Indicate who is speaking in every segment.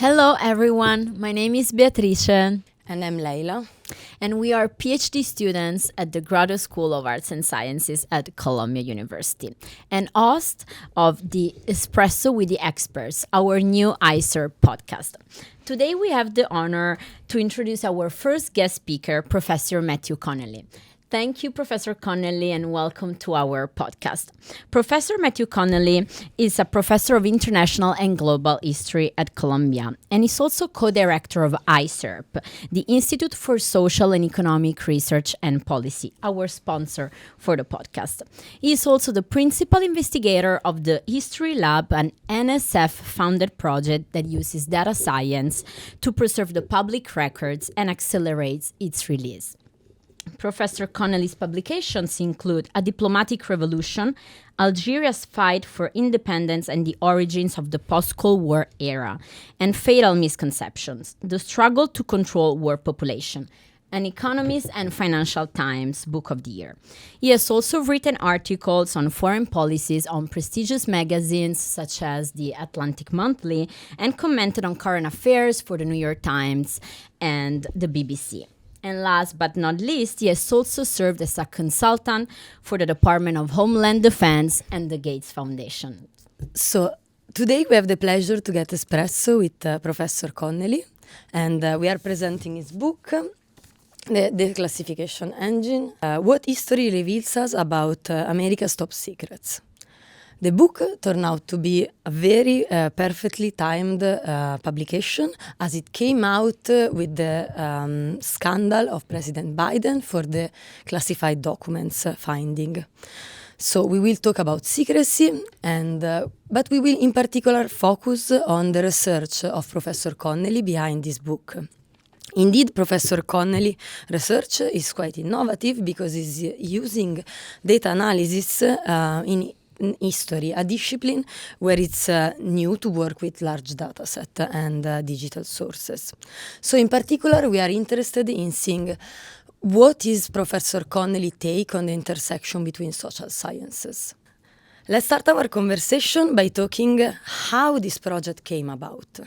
Speaker 1: Hello, everyone. My name is Beatrice,
Speaker 2: And I'm Leila.
Speaker 1: and we are PhD students at the Graduate School of Arts and Sciences at Columbia University, and host of the Espresso with the Experts, our new ISERP podcast. Today, we have the honor to introduce our first guest speaker, Professor Matthew Connelly. Thank you, Professor Connelly, and welcome to our podcast. Professor Matthew Connelly is a professor of international and global history at Columbia, and is also co-director of ISERP, the Institute for Social and Economic Research and Policy, our sponsor for the podcast. He is also the principal investigator of the History Lab, an NSF-funded project that uses data science to preserve the public records and accelerates its release. Professor Connelly's publications include A Diplomatic Revolution, Algeria's Fight for Independence and the Origins of the Post-Cold War Era, and Fatal Misconceptions, The Struggle to Control War Population, an Economist and Financial Times Book of the Year. He has also written articles on foreign policies on prestigious magazines such as the Atlantic Monthly, and commented on current affairs for the New York Times and the BBC. And last but not least, he has also served as a consultant for the Department of Homeland Defense and the Gates Foundation.
Speaker 2: So today we have the pleasure to get Espresso with Professor Connelly, and we are presenting his book, The Declassification Engine, What History Reveals Us About America's Top Secrets. The book turned out to be a very perfectly timed publication, as it came out with the scandal of President Biden for the classified documents finding. So we will talk about secrecy, but we will in particular focus on the research of Professor Connelly behind this book. Indeed, Professor Connelly research is quite innovative because he's using data analysis in history, a discipline where it's new to work with large data set and digital sources. So in particular, we are interested in seeing what is Professor Connelly's take on the intersection between social sciences. Let's start our conversation by talking how this project came about.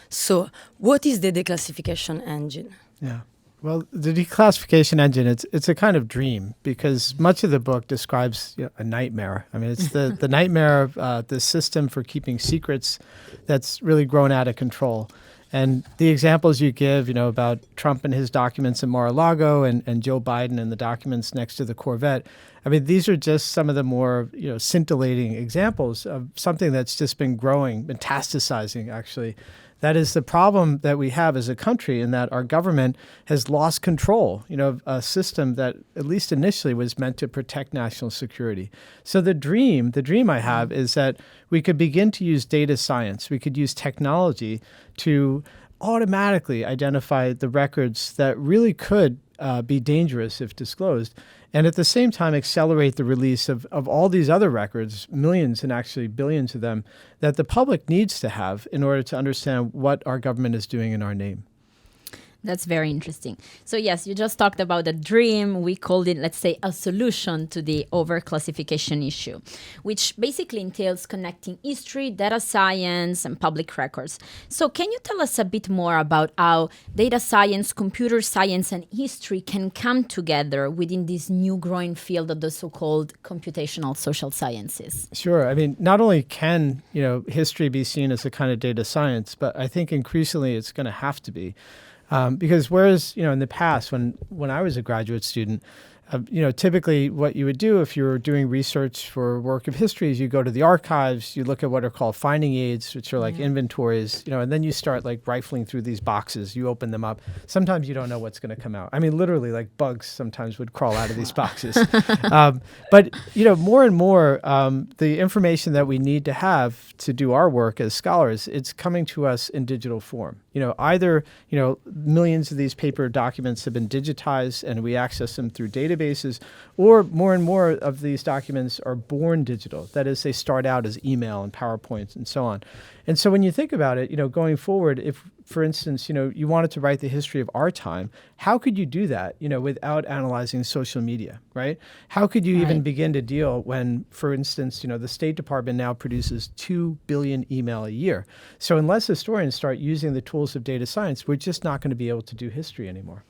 Speaker 2: So what is the declassification engine?
Speaker 3: Yeah. Well, the declassification engine, it's a kind of dream because much of the book describes a nightmare. I mean, it's the nightmare of the system for keeping secrets that's really grown out of control. And the examples you give, about Trump and his documents in Mar-a-Lago and Joe Biden and the documents next to the Corvette, I mean, these are just some of the more, scintillating examples of something that's just been growing, metastasizing, actually. That is the problem that we have as a country, in that our government has lost control, of a system that at least initially was meant to protect national security. So the dream I have is that we could begin to use data science. We could use technology to automatically identify the records that really could be dangerous if disclosed, and at the same time accelerate the release of all these other records, millions and actually billions of them, that the public needs to have in order to understand what our government is doing in our name.
Speaker 1: That's very interesting. So yes, you just talked about a dream. We called it, let's say, a solution to the overclassification issue, which basically entails connecting history, data science, and public records. So can you tell us a bit more about how data science, computer science, and history can come together within this new growing field of the so-called computational social sciences?
Speaker 3: Sure. I mean, not only can, history be seen as a kind of data science, but I think increasingly it's going to have to be. Because whereas, in the past, when I was a graduate student, typically what you would do if you were doing research for work of history is you go to the archives, you look at what are called finding aids, which are like inventories, and then you start like rifling through these boxes. You open them up. Sometimes you don't know what's going to come out. I mean, literally, like bugs sometimes would crawl out of these boxes. But more and more, the information that we need to have to do our work as scholars, it's coming to us in digital form. Either millions of these paper documents have been digitized and we access them through databases, or more and more of these documents are born digital. That is, they start out as email and PowerPoints and so on. And so when you think about it, going forward, if for instance, you wanted to write the history of our time. How could you do that, without analyzing social media, right? How could you even begin to deal when, for instance, the State Department now produces 2 billion email a year. So unless historians start using the tools of data science, we're just not going to be able to do history anymore.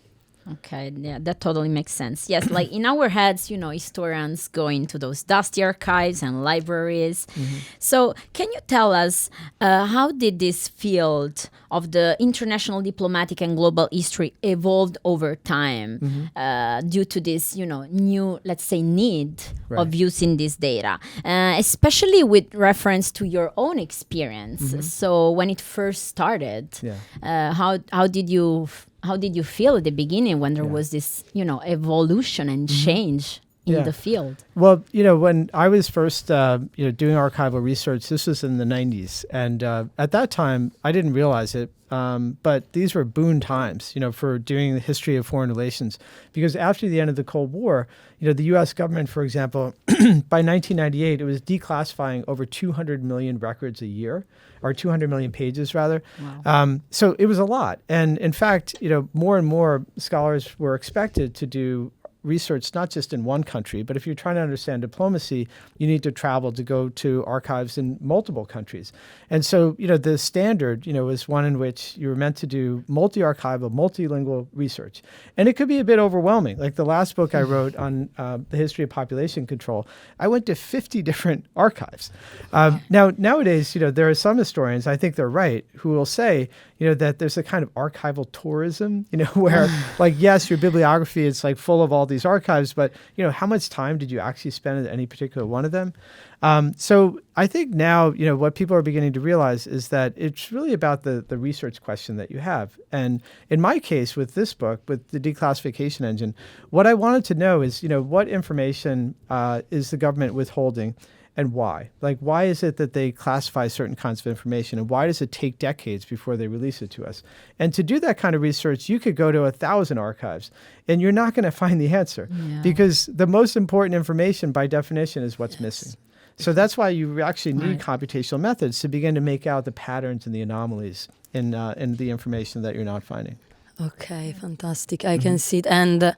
Speaker 1: Okay, yeah, that totally makes sense. Yes, like in our heads, historians go into those dusty archives and libraries. So can you tell us how did this field of the international diplomatic and global history evolved over time due to this, new, let's say, need of using this data, especially with reference to your own experience. So when it first started, how did you feel at the beginning when there was this, evolution and change in the field?
Speaker 3: Well, when I was first, doing archival research, this was in the 90s. And at that time, I didn't realize it, but these were boon times, for doing the history of foreign relations. Because after the end of the Cold War, the U.S. government, for example, by 1998, it was declassifying over 200 million records a year, or 200 million pages, rather.
Speaker 1: Wow.
Speaker 3: So it was a lot. And in fact, more and more scholars were expected to do research not just in one country, but if you're trying to understand diplomacy, you need to travel to go to archives in multiple countries. And so, the standard, is one in which you were meant to do multi-archival, multilingual research. And it could be a bit overwhelming. Like the last book I wrote on the history of population control, I went to 50 different archives. Now, nowadays, there are some historians, I think they're right, who will say, that there's a kind of archival tourism, where like, yes, your bibliography is like full of all these archives, but how much time did you actually spend at any particular one of them? So I think now, what people are beginning to realize is that it's really about the research question that you have. And in my case, with this book, with the Declassification Engine, what I wanted to know is, what information is the government withholding? And why? Like, why is it that they classify certain kinds of information? And why does it take decades before they release it to us? And to do that kind of research, you could go to 1,000 archives and you're not going to find the answer because the most important information by definition is what's missing. So that's why you actually need computational methods to begin to make out the patterns and the anomalies in the information that you're not finding.
Speaker 2: Okay, fantastic. I can see it. And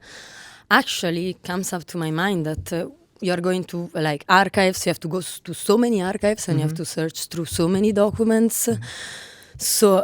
Speaker 2: actually, it comes up to my mind that you're going to archives, you have to go to so many archives and you have to search through so many documents. So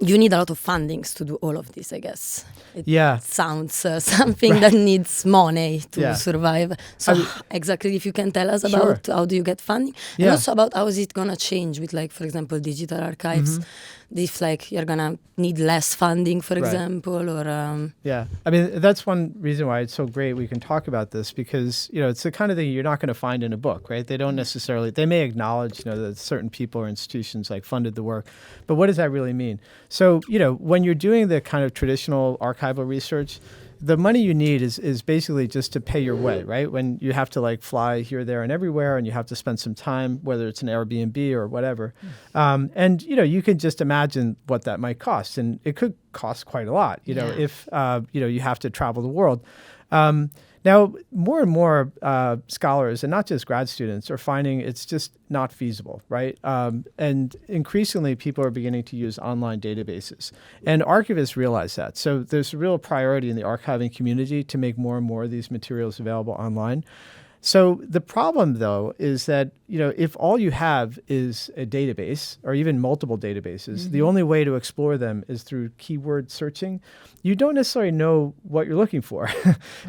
Speaker 2: you need a lot of fundings to do all of this, I guess. It sounds something that needs money to survive. So exactly, if you can tell us about how do you get funding? And also about how is it going to change with, for example, digital archives? If you're going to need less funding, for example, or...
Speaker 3: Yeah, I mean, that's one reason why it's so great we can talk about this because, it's the kind of thing you're not going to find in a book, right? They don't necessarily, they may acknowledge, that certain people or institutions funded the work, but what does that really mean? So, when you're doing the kind of traditional archival research, the money you need is basically just to pay your way, right? When you have to fly here, there, and everywhere, and you have to spend some time, whether it's an Airbnb or whatever. And, you can just imagine what that might cost. And it could cost quite a lot, if, you have to travel the world. Now, more and more scholars, and not just grad students, are finding it's just not feasible, right? And increasingly, people are beginning to use online databases. And archivists realize that. So there's a real priority in the archiving community to make more and more of these materials available online. So the problem, though, is that, if all you have is a database or even multiple databases, the only way to explore them is through keyword searching. You don't necessarily know what you're looking for.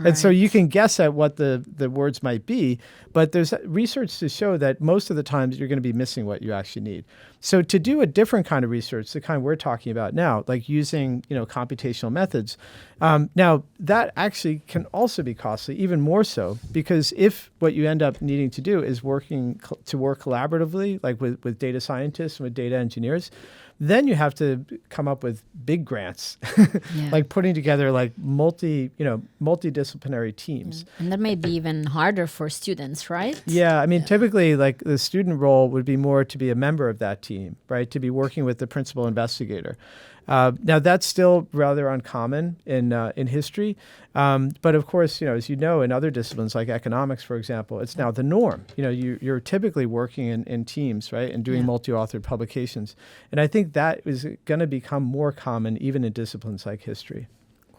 Speaker 3: And so you can guess at what the words might be, but there's research to show that most of the times you're going to be missing what you actually need. So to do a different kind of research, the kind we're talking about now, like using, computational methods, now that actually can also be costly, even more so, because if what you end up needing to do is work collaboratively, like with data scientists and with data engineers, then you have to come up with big grants, like putting together multidisciplinary teams.
Speaker 1: And that may be even harder for students, right?
Speaker 3: Yeah, I mean, typically the student role would be more to be a member of that team, right? To be working with the principal investigator. Now that's still rather uncommon in history, but of course, as you know, in other disciplines like economics, for example, it's now the norm. You're typically working in teams, right, and doing multi-authored publications, and I think that is going to become more common even in disciplines like history.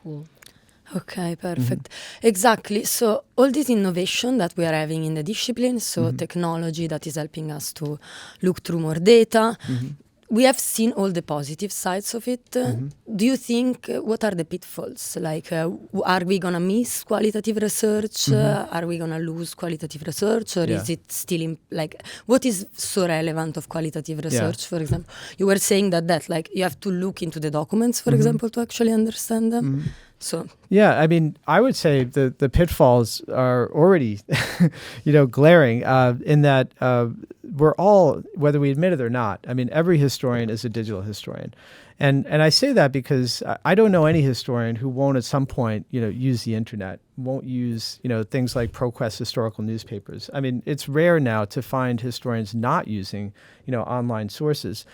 Speaker 1: Cool.
Speaker 2: Okay, perfect. Exactly. So all this innovation that we are having in the discipline, so technology that is helping us to look through more data, we have seen all the positive sides of it. Do you think, what are the pitfalls? Like, are we going to miss qualitative research? Are we going to lose qualitative research? Or is it still, what is so relevant of qualitative research, for example? You were saying that like, you have to look into the documents, for example, to actually understand them. So
Speaker 3: yeah, I mean, I would say the pitfalls are already, glaring in that we're all, whether we admit it or not, I mean, every historian is a digital historian. And I say that because I don't know any historian who won't at some point, use the internet, won't use, things like ProQuest historical newspapers. I mean, it's rare now to find historians not using, online sources.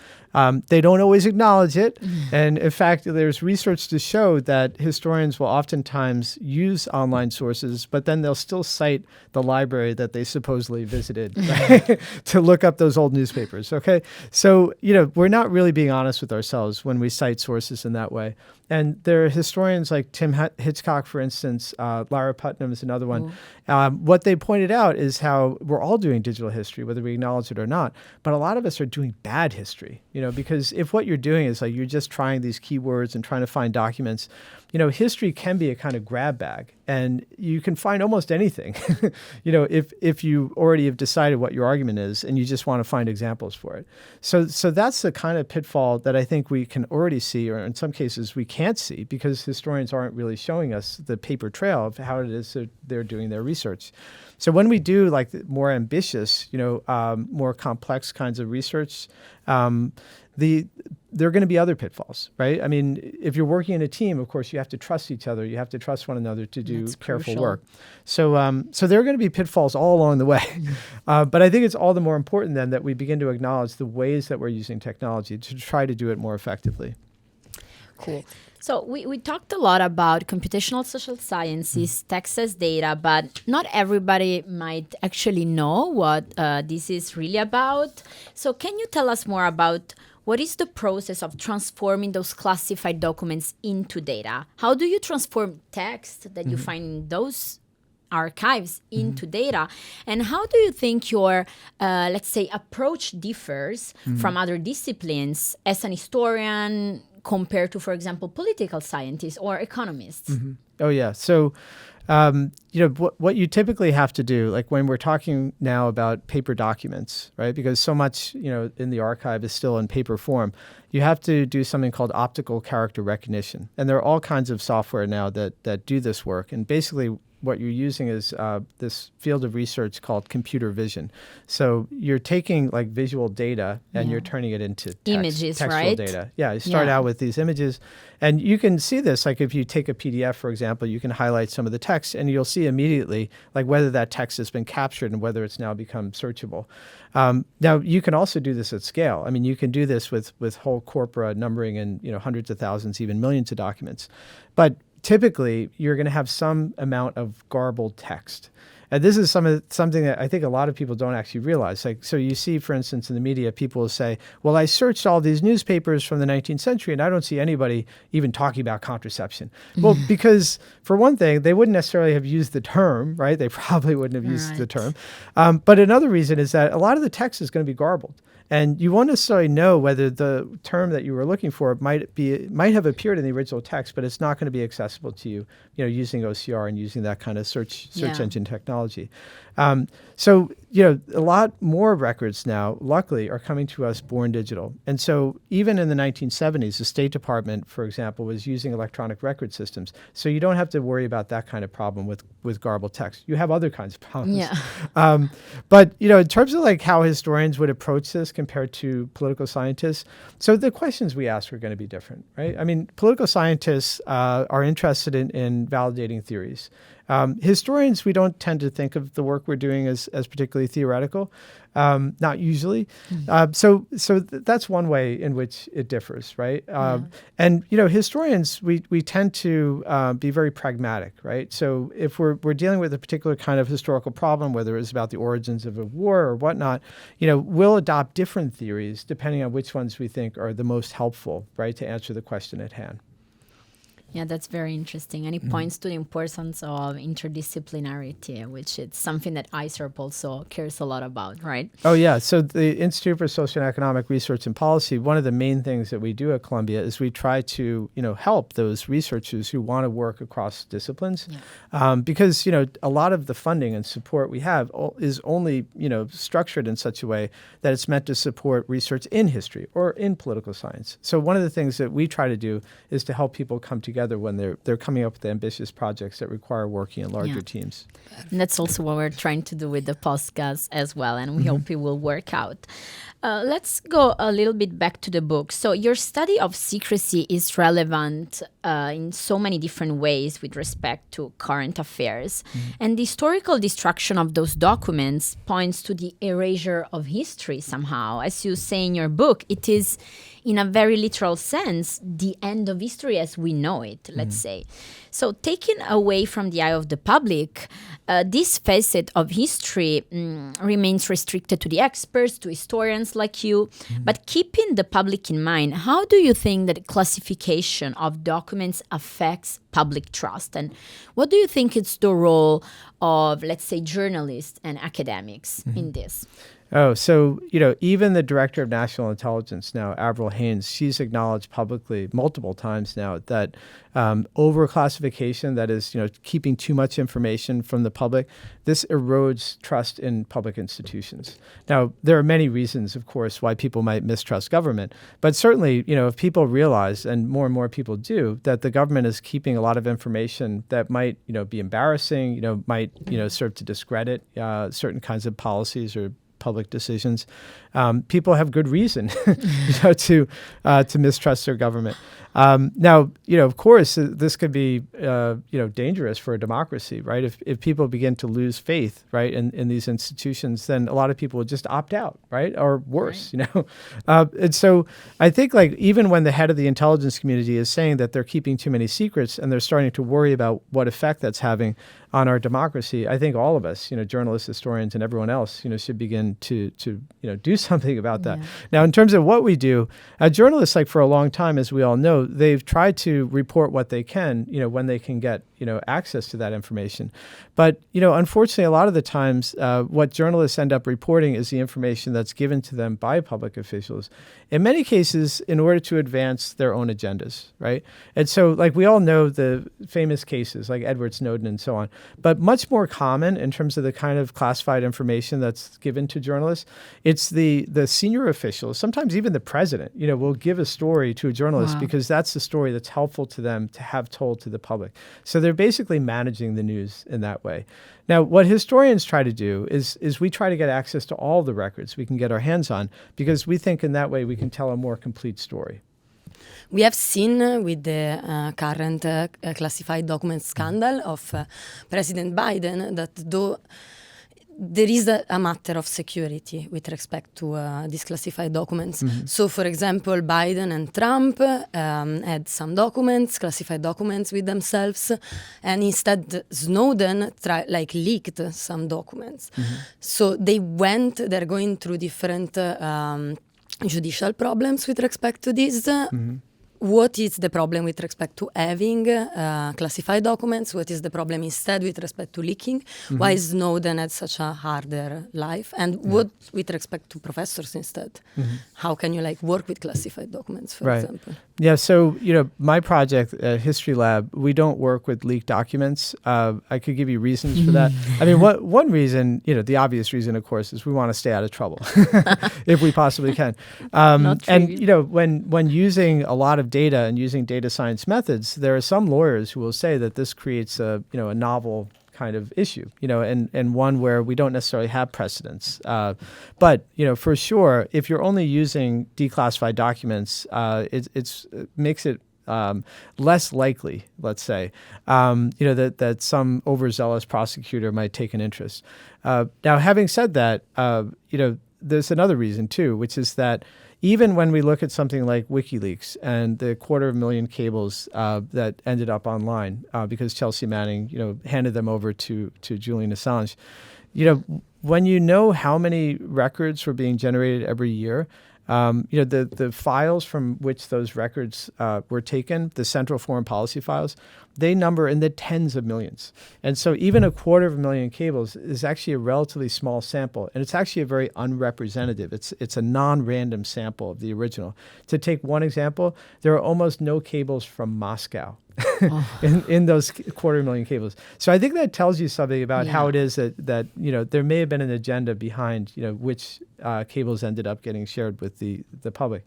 Speaker 3: They don't always acknowledge it. And in fact, there's research to show that historians will oftentimes use online sources, but then they'll still cite the library that they supposedly visited right? to look up those old newspapers. Okay. So, we're not really being honest with ourselves when we cite sources in that way. And there are historians like Tim Hitchcock, for instance, Lara Putnam is another one. What they pointed out is how we're all doing digital history, whether we acknowledge it or not. But a lot of us are doing bad history, because if what you're doing is like you're just trying these keywords and trying to find documents, history can be a kind of grab bag. And you can find almost anything, if you already have decided what your argument is and you just want to find examples for it. So that's the kind of pitfall that I think we can already see, or in some cases we can't see, because historians aren't really showing us the paper trail of how it is that they're doing their research. So when we do like more ambitious, more complex kinds of research, there are going to be other pitfalls, right? I mean, if you're working in a team, of course, you have to trust each other. You have to trust one another to do careful work. So there are going to be pitfalls all along the way. But I think it's all the more important then that we begin to acknowledge the ways that we're using technology to try to do it more effectively.
Speaker 1: Cool. So we talked a lot about computational social sciences, text as data, but not everybody might actually know what this is really about. So can you tell us more about what is the process of transforming those classified documents into data? How do you transform text that you find in those archives into data? And how do you think your, let's say, approach differs from other disciplines as an historian compared to, for example, political scientists or economists?
Speaker 3: Oh, yeah. So, what you typically have to do, like when we're talking now about paper documents, right? Because so much, in the archive is still in paper form, you have to do something called optical character recognition. And there are all kinds of software now that do this work. And basically, what you're using is this field of research called computer vision. So you're taking like visual data and you're turning it into
Speaker 1: images,
Speaker 3: textual
Speaker 1: right?
Speaker 3: data. Yeah, you start out with these images, and you can see this. Like if you take a PDF, for example, you can highlight some of the text, and you'll see immediately like whether that text has been captured and whether it's now become searchable. Now you can also do this at scale. I mean, you can do this with whole corpora numbering in hundreds of thousands, even millions of documents, but typically, you're going to have some amount of garbled text. And this is something that I think a lot of people don't actually realize. Like, so you see, for instance, in the media, people will say, well, I searched all these newspapers from the 19th century and I don't see anybody even talking about contraception. Well, because for one thing, they wouldn't necessarily have used the term, right? They probably wouldn't have used the term. But another reason is that a lot of the text is going to be garbled. And you won't necessarily know whether the term that you were looking for might have appeared in the original text, but it's not going to be accessible to you, using OCR and using that kind of search engine technology. So, a lot more records now, luckily, are coming to us born digital. And so even in the 1970s, the State Department, for example, was using electronic record systems. So you don't have to worry about that kind of problem with garbled text. You have other kinds of problems.
Speaker 1: Yeah.
Speaker 3: But, in terms of like how historians would approach this compared to political scientists, so the questions we ask are going to be different, right? I mean, political scientists are interested in validating theories. Historians, we don't tend to think of the work we're doing as particularly theoretical, not usually. That's one way in which it differs, right? And historians, we tend to be very pragmatic, right? So if we're dealing with a particular kind of historical problem, whether it's about the origins of a war or whatnot, we'll adopt different theories depending on which ones we think are the most helpful, right, to answer the question at hand.
Speaker 1: Yeah, that's very interesting. And it points to the importance of interdisciplinarity, which is something that ISERP also cares a lot about, right?
Speaker 3: Oh, yeah. So the Institute for Social and Economic Research and Policy, one of the main things that we do at Columbia is we try to, help those researchers who want to work across disciplines. Because, a lot of the funding and support we have is only, structured in such a way that it's meant to support research in history or in political science. So one of the things that we try to do is to help people come together when they're coming up with ambitious projects that require working in larger teams.
Speaker 1: And that's also what we're trying to do with the podcast as well, and we hope it will work out. Let's go a little bit back to the book. So your study of secrecy is relevant in so many different ways with respect to current affairs. And the historical destruction of those documents points to the erasure of history somehow. As you say in your book, it is, in a very literal sense, the end of history as we know it, let's say. So taken away from the eye of the public, this facet of history remains restricted to the experts, to historians like you. But keeping the public in mind, how do you think that classification of documents affects public trust? And what do you think is the role of, let's say, journalists and academics in this?
Speaker 3: Oh, so, even the director of national intelligence now, Avril Haines, she's acknowledged publicly multiple times now that overclassification, that is, keeping too much information from the public, this erodes trust in public institutions. Now, there are many reasons, of course, why people might mistrust government. But certainly, if people realize, and more people do, that the government is keeping a lot of information that might, be embarrassing, might, serve to discredit certain kinds of policies or public decisions, people have good reason to mistrust their government. Now, of course, this could be, dangerous for a democracy, right? If people begin to lose faith, right, in these institutions, then a lot of people will just opt out, right? Or worse, And so I think, even when the head of the intelligence community is saying that they're keeping too many secrets and they're starting to worry about what effect that's having on our democracy, I think all of us, journalists, historians, and everyone else, should begin to do something about that. Now, in terms of what we do, journalists, for a long time, as we all know, they've tried to report what they can, when they can get, access to that information. But, unfortunately, a lot of the times, what journalists end up reporting is the information that's given to them by public officials, in many cases, in order to advance their own agendas, right? And so, we all know the famous cases like Edward Snowden and so on, but much more common in terms of the kind of classified information that's given to journalists, it's the senior officials, sometimes even the president, will give a story to a journalist because that's the story that's helpful to them to have told to the public. So they're basically managing the news in that way. Now, what historians try to do is we try to get access to all the records we can get our hands on, because we think in that way we can tell a more complete story.
Speaker 2: We have seen with the current classified document scandal of President Biden that though there is a matter of security with respect to these classified documents. So, for example, Biden and Trump had some documents, classified documents with themselves, and instead Snowden leaked some documents. So they're going through different judicial problems with respect to this. What is the problem with respect to having classified documents? What is the problem instead with respect to leaking? Why Snowden had such a harder life? And what with respect to professors instead? How can you work with classified documents, for example?
Speaker 3: Yeah, so, my project at History Lab, we don't work with leaked documents. I could give you reasons for that. I mean, one reason, the obvious reason, of course, is we want to stay out of trouble if we possibly can. And, when using a lot of data and using data science methods, there are some lawyers who will say that this creates a novel kind of issue, and one where we don't necessarily have precedents. But, for sure, if you're only using declassified documents, it makes it less likely, let's say, that some overzealous prosecutor might take an interest. Now, having said that, there's another reason too, which is that even when we look at something like WikiLeaks and the 250,000 cables that ended up online because Chelsea Manning, handed them over to Julian Assange, when you know how many records were being generated every year, the files from which those records were taken, the central foreign policy files, they number in the tens of millions. And so even 250,000 cables is actually a relatively small sample, and it's actually a very unrepresentative. It's a non-random sample of the original. To take one example, there are almost no cables from Moscow. in those 250,000 cables. So I think that tells you something about how it is that there may have been an agenda behind which cables ended up getting shared with the public.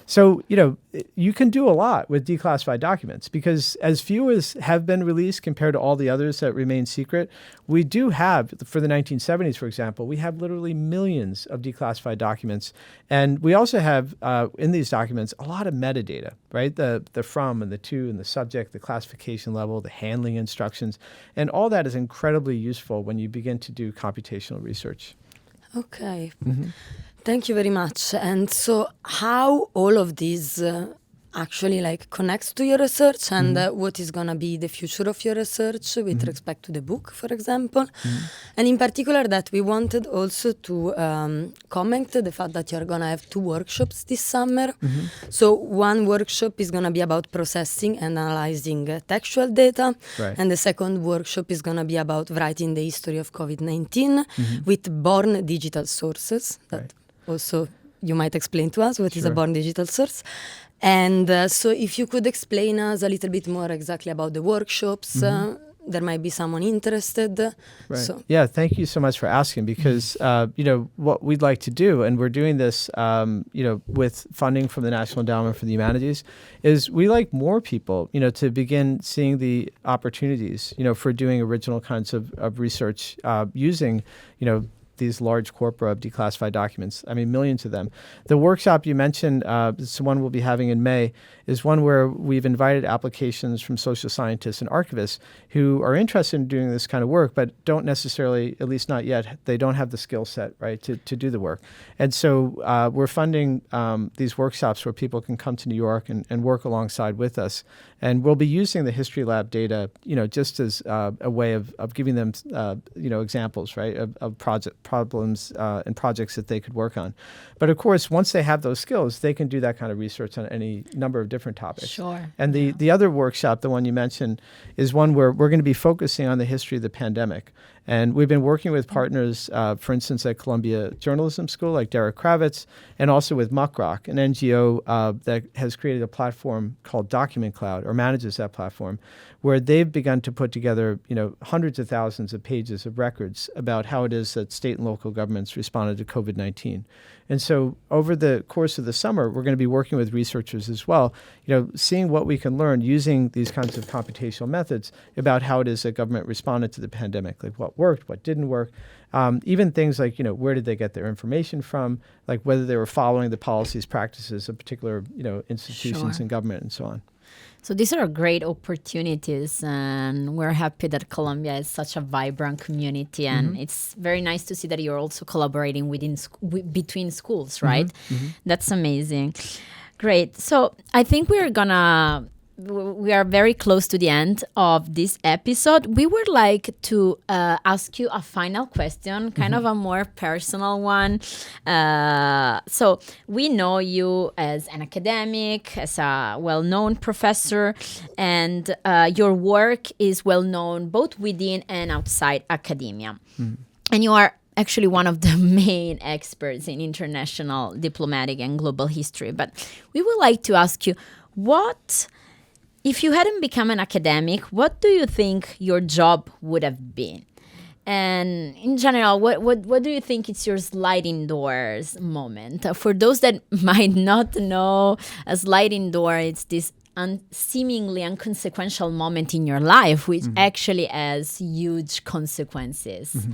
Speaker 3: So you can do a lot with declassified documents because as few as have been released compared to all the others that remain secret, we do have, for the 1970s, for example, we have literally millions of declassified documents. And we also have in these documents a lot of metadata, right? The from and the to and the subject, the classification level, the handling instructions. And all that is incredibly useful when you begin to do computational research.
Speaker 2: Okay. Mm-hmm. Thank you very much. And so how all of this actually connects to your research and what is going to be the future of your research with respect to the book, for example. And in particular that we wanted also to comment the fact that you're going to have 2 workshops this summer. So one workshop is going to be about processing and analyzing textual data.
Speaker 3: Right.
Speaker 2: And the second workshop is going to be about writing the history of COVID-19 with born digital sources. That also you might explain to us what is a born digital source. And so if you could explain us a little bit more exactly about the workshops, there might be someone interested.
Speaker 3: Right.
Speaker 2: So.
Speaker 3: Yeah, thank you so much for asking because, what we'd like to do, and we're doing this, with funding from the National Endowment for the Humanities, is we like more people, to begin seeing the opportunities, for doing original kinds of research using, these large corpora of declassified documents. I mean, millions of them. The workshop you mentioned, it's one we'll be having in May, is one where we've invited applications from social scientists and archivists who are interested in doing this kind of work, but don't necessarily, at least not yet, they don't have the skill set, right, to do the work. And so we're funding these workshops where people can come to New York and work alongside with us. And we'll be using the History Lab data, just as a way of giving them, examples, right, of problems and projects that they could work on. But of course, once they have those skills, they can do that kind of research on any number of different topics.
Speaker 1: Sure.
Speaker 3: And the other workshop, the one you mentioned, is one where we're going to be focusing on the history of the pandemic. And we've been working with partners, for instance, at Columbia Journalism School, like Derek Kravitz, and also with Muckrock, an NGO that has created a platform called Document Cloud, or manages that platform, where they've begun to put together, hundreds of thousands of pages of records about how it is that state and local governments responded to COVID-19. And so over the course of the summer, we're going to be working with researchers as well, seeing what we can learn using these kinds of computational methods about how it is that government responded to the pandemic, like what worked, what didn't work, even things like, where did they get their information from, like whether they were following the policies, practices of particular, institutions and government and so on.
Speaker 1: So these are great opportunities, and we're happy that Columbia is such a vibrant community, and it's very nice to see that you're also collaborating between schools, right? That's amazing. Great. So I think we are very close to the end of this episode. We would like to ask you a final question, kind of a more personal one. So we know you as an academic, as a well-known professor, and your work is well-known both within and outside academia. And you are actually one of the main experts in international diplomatic and global history. But we would like to ask you, if you hadn't become an academic, what do you think your job would have been? And in general, what do you think is your sliding doors moment? For those that might not know, a sliding door, it's this seemingly inconsequential moment in your life, which actually has huge consequences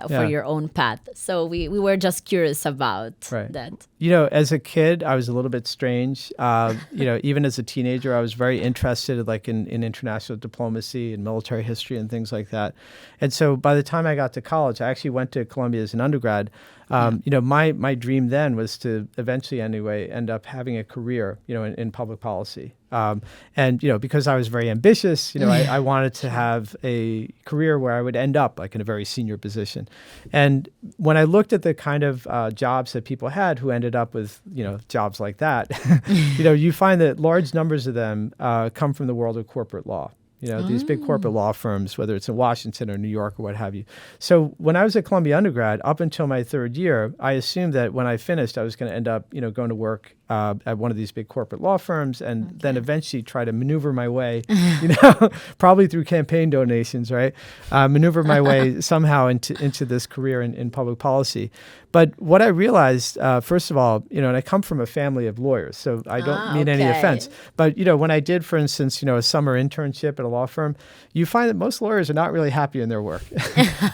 Speaker 1: for your own path. So we were just curious about that.
Speaker 3: You know, as a kid, I was a little bit strange. You know, even as a teenager, I was very interested like in international diplomacy and military history and things like that. And so by the time I got to college, I actually went to Columbia as an undergrad. You know, my dream then was to eventually anyway end up having a career, you know, in public policy. And, you know, because I was very ambitious, you know, I wanted to have a career where I would end up like in a very senior position. And when I looked at the kind of jobs that people had who ended up with, you know, jobs like that, you know, you find that large numbers of them come from the world of corporate law. You know, these big corporate law firms, whether it's in Washington or New York or what have you. So when I was at Columbia undergrad, up until my third year, I assumed that when I finished, I was going to end up, you know, going to work at one of these big corporate law firms and then eventually try to maneuver my way, you know, probably through campaign donations, right? Maneuver my way somehow into this career in public policy. But what I realized, first of all, you know, and I come from a family of lawyers, so I don't mean any offense. But, you know, when I did, for instance, you know, a summer internship at a law firm, you find that most lawyers are not really happy in their work.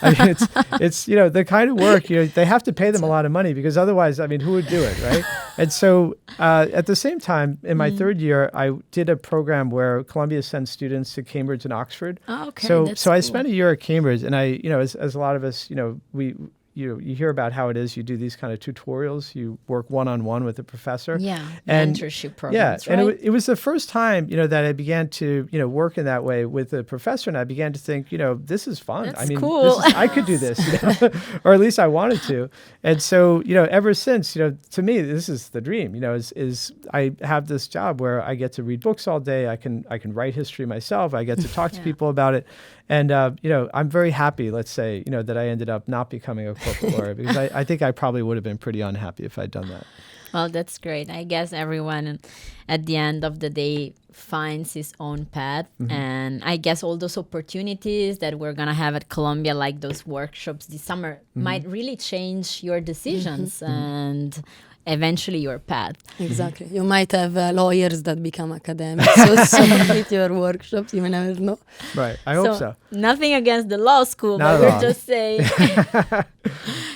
Speaker 3: I mean, it's, you know, the kind of work, you know, they have to pay them a lot of money because otherwise, I mean, who would do it, right? And so at the same time, in my third year, I did a program where Columbia sends students to Cambridge and Oxford.
Speaker 1: Oh, okay.
Speaker 3: So I spent a year at Cambridge, and I, you know, as a lot of us, you know, you hear about how it is. You do these kind of tutorials. You work one-on-one with a professor.
Speaker 1: Yeah,
Speaker 3: and
Speaker 1: mentorship programs,
Speaker 3: right? And it was the first time, you know, that I began to, you know, work in that way with a professor, and I began to think, you know, this is fun.
Speaker 1: That's
Speaker 3: I mean,
Speaker 1: cool.
Speaker 3: I could do this, you know? Or at least I wanted to. And so, you know, ever since, you know, to me, this is the dream. You know, is I have this job where I get to read books all day. I can write history myself. I get to talk to people about it. And, you know, I'm very happy, let's say, you know, that I ended up not becoming a corporate lawyer because I think I probably would have been pretty unhappy if I'd done that.
Speaker 1: Well, that's great. I guess everyone at the end of the day finds his own path. And I guess all those opportunities that we're going to have at Columbia, like those workshops this summer, might really change your decisions and eventually your path.
Speaker 2: Exactly. You might have lawyers that become academics also with your workshops. You may never know.
Speaker 3: Right. I hope so.
Speaker 1: Nothing against the law school,
Speaker 3: Not
Speaker 1: but
Speaker 3: at
Speaker 1: we're
Speaker 3: all.
Speaker 1: just saying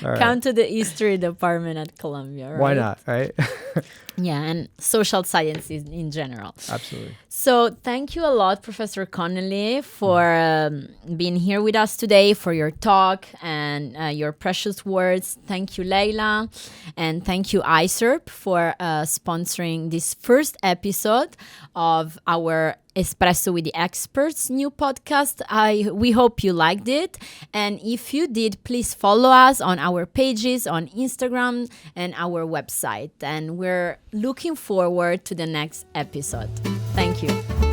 Speaker 3: All
Speaker 1: come
Speaker 3: right.
Speaker 1: to the history department at Columbia, right?
Speaker 3: Why not, right?
Speaker 1: Yeah, and social sciences in general.
Speaker 3: Absolutely.
Speaker 1: So thank you a lot, Professor Connelly, for being here with us today, for your talk and your precious words. Thank you, Leila. And thank you, ISERP, for sponsoring this first episode of our Espresso with the Experts new podcast. We hope you liked it. And if you did, please follow us on our pages on Instagram and our website. And we're looking forward to the next episode. Thank you.